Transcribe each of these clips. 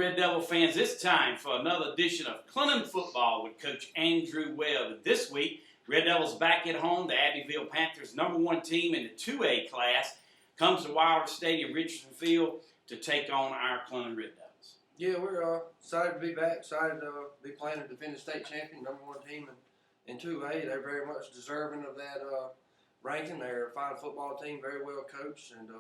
Red Devil fans, it's time for another edition of Clinton Football with Coach Andrew Webb. This week, Red Devils back at home. The Abbeville Panthers, #1 team in the 2A class, comes to Wilder Stadium, Richardson Field, to take on our Clinton Red Devils. Yeah, we're excited to be back, excited to be playing a defending state champion, #1 team in 2A. They're very much deserving of that ranking. They're a fine football team, very well coached, and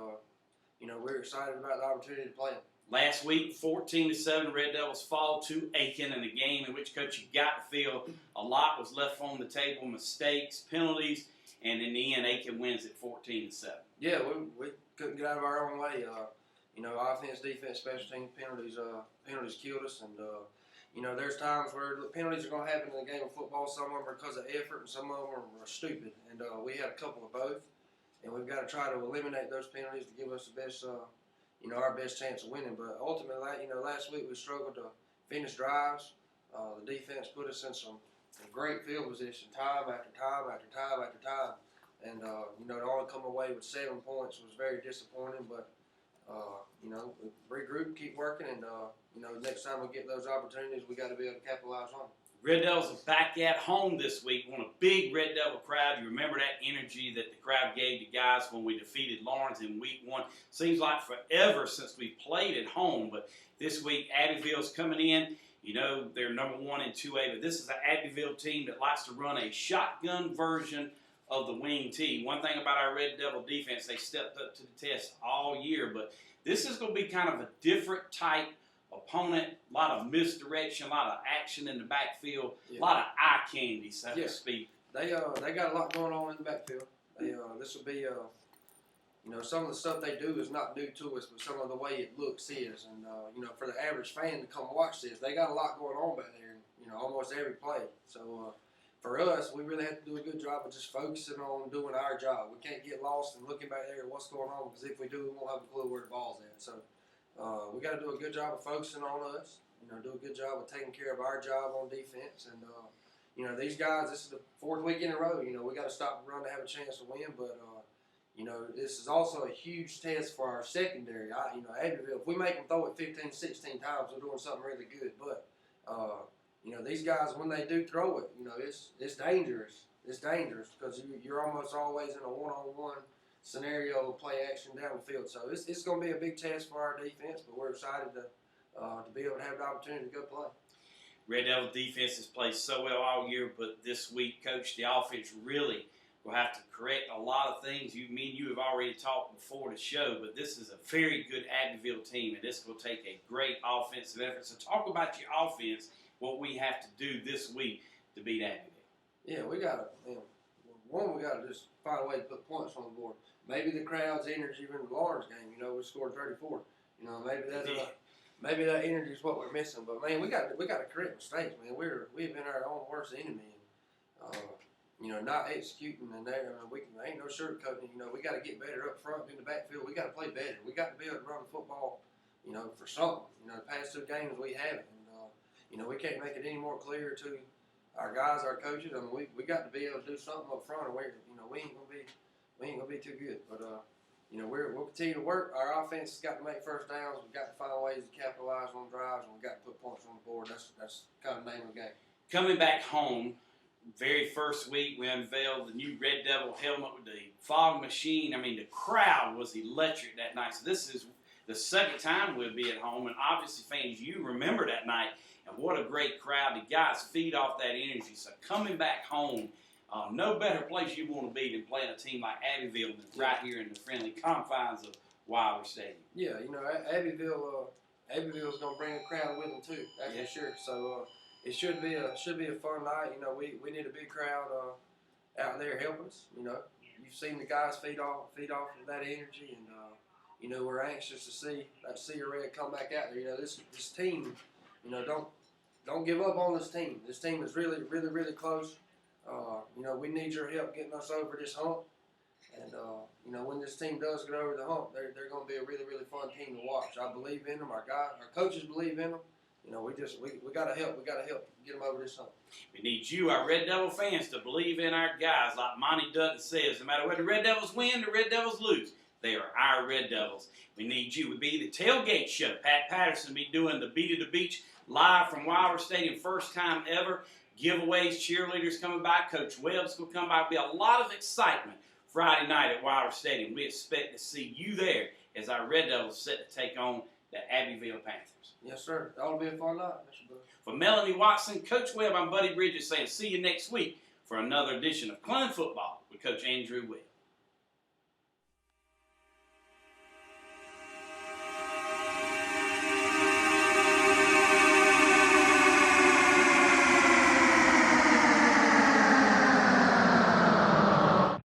we're excited about the opportunity to play them. Last week, 14-7, Red Devils fall to Aiken in a game in which, Coach, you got to feel a lot was left on the table, mistakes, penalties, and in the end, Aiken wins at 14-7. Yeah, we couldn't get out of our own way. Offense, defense, special teams, penalties killed us, and there's times where penalties are going to happen in the game of football. Some of them are because of effort, and some of them are stupid. And we had a couple of both, and we've got to try to eliminate those penalties to give us the best, our best chance of winning. But ultimately, last week we struggled to finish drives. The defense put us in some great field position, time after time after time after time, and to only come away with 7 points was very disappointing. But regroup, keep working, and next time we get those opportunities, we got to be able to capitalize on them. Red Devils are back at home this week. Want a big Red Devil crowd. You remember that energy that the crowd gave the guys when we defeated Lawrence in week 1. Seems like forever since we played at home, but this week Abbeville's coming in. They're #1 in 2A, but this is an Abbeville team that likes to run a shotgun version of the wing T. One thing about our Red Devil defense, they stepped up to the test all year, but this is going to be kind of a different type opponent, a lot of misdirection, a lot of action in the backfield, a lot of eye candy, so to speak. They got a lot going on in the backfield. This will be some of the stuff they do is not new to us, but some of the way it looks is. And for the average fan to come watch this, they got a lot going on back there. Almost every play. So for us, we really have to do a good job of just focusing on doing our job. We can't get lost and looking back there at what's going on, because if we do, we won't have a clue where the ball's at. So we got to do a good job of focusing on us. Do a good job of taking care of our job on defense. And these guys, this is the 4th week in a row. We got to stop the run to have a chance to win. But this is also a huge test for our secondary. Abbeville, if we make them throw it 15, 16 times, we're doing something really good. But these guys, when they do throw it, it's dangerous. It's dangerous because you're almost always in a one-on-one scenario, play action down the field. So it's going to be a big test for our defense, but we're excited to be able to have the opportunity to go play. Red Devil defense has played so well all year, but this week, Coach, the offense really will have to correct a lot of things. You have already talked before the show, but this is a very good Abbeville team, and this will take a great offensive effort. So talk about your offense, what we have to do this week to beat Abbeville. Yeah, we got to just find a way to put points on the board. Maybe the crowd's energy in the Lawrence game, we scored 34. Maybe that energy is what we're missing. But man, we got to correct mistakes, man. We've been our own worst enemy. Not executing, and ain't no sugarcoating. We got to get better up front in the backfield. We got to play better. We got to be able to run the football, for something. The past 2 games we haven't, and we can't make it any more clear to our guys, our coaches. We got to be able to do something up front, and we ain't gonna be too good. But we'll continue to work. Our offense has got to make first downs. We've got to find ways to capitalize on drives, and we've got to put points on the board. That's kind of the name of the game. Coming back home, very first week, we unveiled the new Red Devil helmet with the fog machine. The crowd was electric that night. So this is the 2nd time we'll be at home, and obviously, fans, you remember that night, and what a great crowd. The guys feed off that energy. So coming back home, no better place you want to be than playing a team like Abbeville than right here in the friendly confines of Wilder Stadium. Yeah, Abbeville's going to bring a crowd with them too. That's for sure. So it should be a fun night. We need a big crowd out there helping us. You've seen the guys feed off of that energy, and we're anxious to see that Sea Red come back out there. This team, don't give up on this team. This team is really, really, really close. We need your help getting us over this hump. And, when this team does get over the hump, they're going to be a really, really fun team to watch. I believe in them. Our coaches believe in them. We got to help. We got to help get them over this hump. We need you, our Red Devil fans, to believe in our guys. Like Monty Dutton says, no matter whether the Red Devils win, the Red Devils lose, They are our Red Devils. We need you. We'll be the tailgate show. Pat Patterson will be doing the Beat of the Beach live from Wilder Stadium, first time ever. Giveaways, cheerleaders coming by. Coach Webb's going to come by. There'll be a lot of excitement Friday night at Wilder Stadium. We expect to see you there as our Red Devils set to take on the Abbeville Panthers. Yes, sir. That'll be a fun night, Mr. Bush. For Melanie Watson, Coach Webb, I'm Buddy Bridges saying see you next week for another edition of Clun Football with Coach Andrew Webb.